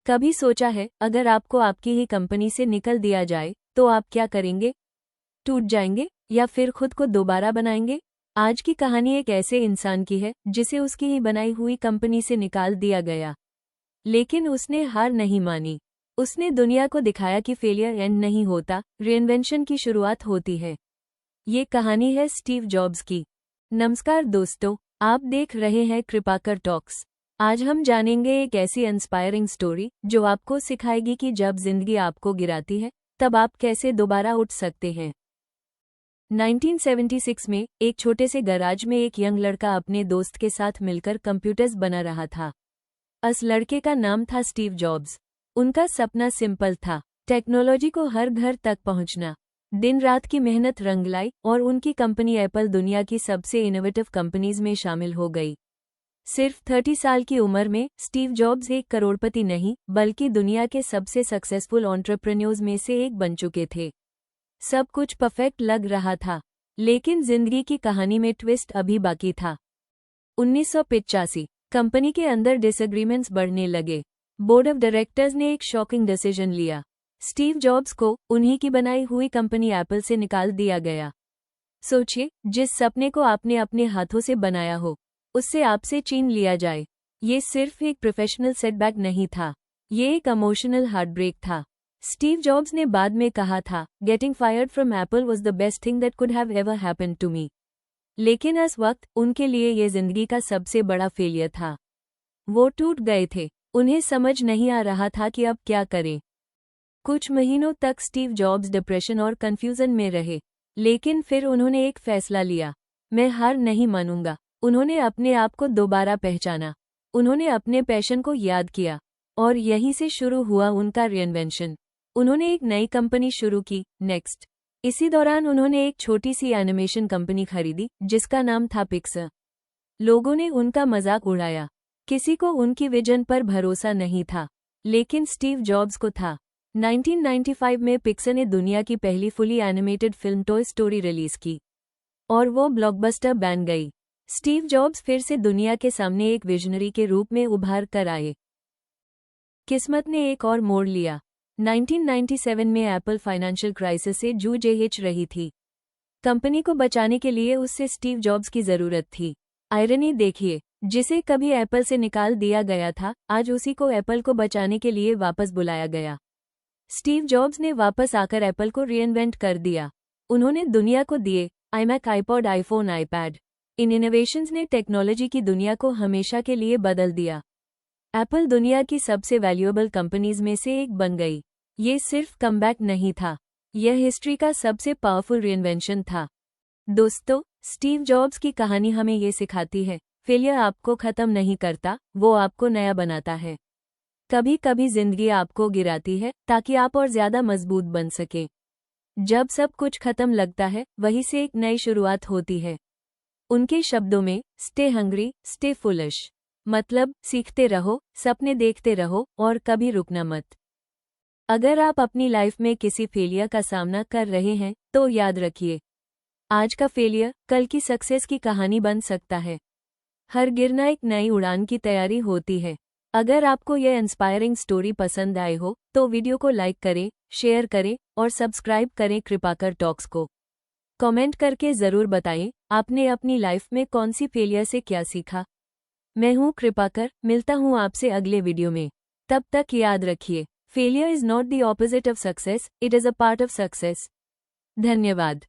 कभी सोचा है अगर आपको आपकी ही कंपनी से निकल दिया जाए तो आप क्या करेंगे? टूट जाएंगे या फिर खुद को दोबारा बनाएंगे? आज की कहानी एक ऐसे इंसान की है जिसे उसकी ही बनाई हुई कंपनी से निकाल दिया गया, लेकिन उसने हार नहीं मानी। उसने दुनिया को दिखाया कि फेलियर एंड नहीं होता, रीइन्वेंशन की शुरुआत होती है। ये कहानी है स्टीव जॉब्स की। नमस्कार दोस्तों, आप देख रहे हैं कृपाकर टॉक्स। आज हम जानेंगे एक ऐसी इंस्पायरिंग स्टोरी जो आपको सिखाएगी कि जब जिंदगी आपको गिराती है तब आप कैसे दोबारा उठ सकते हैं। 1976 में एक छोटे से गैराज में एक यंग लड़का अपने दोस्त के साथ मिलकर कंप्यूटर्स बना रहा था। उस लड़के का नाम था स्टीव जॉब्स। उनका सपना सिंपल था, टेक्नोलॉजी को हर घर तक पहुंचना। दिन रात की मेहनत रंग लाई और उनकी कंपनी एप्पल दुनिया की सबसे इनोवेटिव कंपनीज में शामिल हो गई। सिर्फ 30 साल की उम्र में स्टीव जॉब्स एक करोड़पति नहीं बल्कि दुनिया के सबसे सक्सेसफुल एंटरप्रेन्योर्स में से एक बन चुके थे। सब कुछ परफेक्ट लग रहा था, लेकिन जिंदगी की कहानी में ट्विस्ट अभी बाकी था। 1985 कंपनी के अंदर डिसएग्रीमेंट्स बढ़ने लगे। बोर्ड ऑफ डायरेक्टर्स ने एक शॉकिंग डिसीजन लिया। स्टीव जॉब्स को उन्हीं की बनाई हुई कंपनी एप्पल से निकाल दिया गया। सोचिए, जिस सपने को आपने अपने हाथों से बनाया हो उससे आपसे छीन लिया जाए। ये सिर्फ एक प्रोफेशनल सेटबैक नहीं था, ये एक इमोशनल हार्टब्रेक था। स्टीव जॉब्स ने बाद में कहा था, getting fired from Apple was the best thing that could have ever happened to me. लेकिन इस वक्त उनके लिए ये जिंदगी का सबसे बड़ा फेलियर था। वो टूट गए थे, उन्हें समझ नहीं आ रहा था कि अब क्या करें। कुछ महीनों तक स्टीव जॉब्स डिप्रेशन और कंफ्यूजन में रहे, लेकिन फिर उन्होंने एक फैसला लिया, मैं हार नहीं मानूंगा। उन्होंने अपने आप को दोबारा पहचाना, उन्होंने अपने पैशन को याद किया और यहीं से शुरू हुआ उनका रीइन्वेंशन। उन्होंने एक नई कंपनी शुरू की, नेक्स्ट। इसी दौरान उन्होंने एक छोटी सी एनिमेशन कंपनी खरीदी जिसका नाम था पिक्सर। लोगों ने उनका मजाक उड़ाया, किसी को उनकी विजन पर भरोसा नहीं था, लेकिन स्टीव जॉब्स को था। 1995 में पिक्सर ने दुनिया की पहली fully animated film toy story release की और वो ब्लॉकबस्टर बन गई। स्टीव जॉब्स फिर से दुनिया के सामने एक विजनरी के रूप में उभार कर आए। किस्मत ने एक और मोड़ लिया। 1997 में एप्पल फाइनेंशियल क्राइसिस से जूझ रही थी। कंपनी को बचाने के लिए उससे स्टीव जॉब्स की जरूरत थी। आयरनी देखिए, जिसे कभी एप्पल से निकाल दिया गया था, आज उसी को एप्पल को बचाने के लिए वापस बुलाया गया। स्टीव जॉब्स ने वापस आकर एप्पल को रीइन्वेंट कर दिया। उन्होंने दुनिया को दिए आईमैक, आईपॉड, आईफोन, आईपैड। इन इनोवेशंस ने टेक्नोलॉजी की दुनिया को हमेशा के लिए बदल दिया। एप्पल दुनिया की सबसे वैल्यूएबल कंपनीज में से एक बन गई। ये सिर्फ कमबैक नहीं था, यह हिस्ट्री का सबसे पावरफुल रीइन्वेंशन था। दोस्तों, स्टीव जॉब्स की कहानी हमें ये सिखाती है, फेलियर आपको खत्म नहीं करता, वो आपको नया बनाता है। कभी कभी जिंदगी आपको गिराती है ताकि आप और ज्यादा मजबूत बन सके। जब सब कुछ खत्म लगता है, वहीं से एक नई शुरुआत होती है। उनके शब्दों में, स्टे हंग्री, स्टे फुलिश, मतलब सीखते रहो, सपने देखते रहो और कभी रुकना मत। अगर आप अपनी लाइफ में किसी फेलियर का सामना कर रहे हैं तो याद रखिए, आज का फेलियर कल की सक्सेस की कहानी बन सकता है। हर गिरना एक नई उड़ान की तैयारी होती है। अगर आपको यह इंस्पायरिंग स्टोरी पसंद आए हो तो वीडियो को लाइक करें, शेयर करें और सब्सक्राइब करें कृपाकर टॉक्स को। कमेंट करके जरूर बताएं आपने अपनी लाइफ में कौन सी फेलियर से क्या सीखा। मैं हूं कृपाकर, मिलता हूं आपसे अगले वीडियो में। तब तक याद रखिए, failure is not the opposite of success, it is a part of success. धन्यवाद।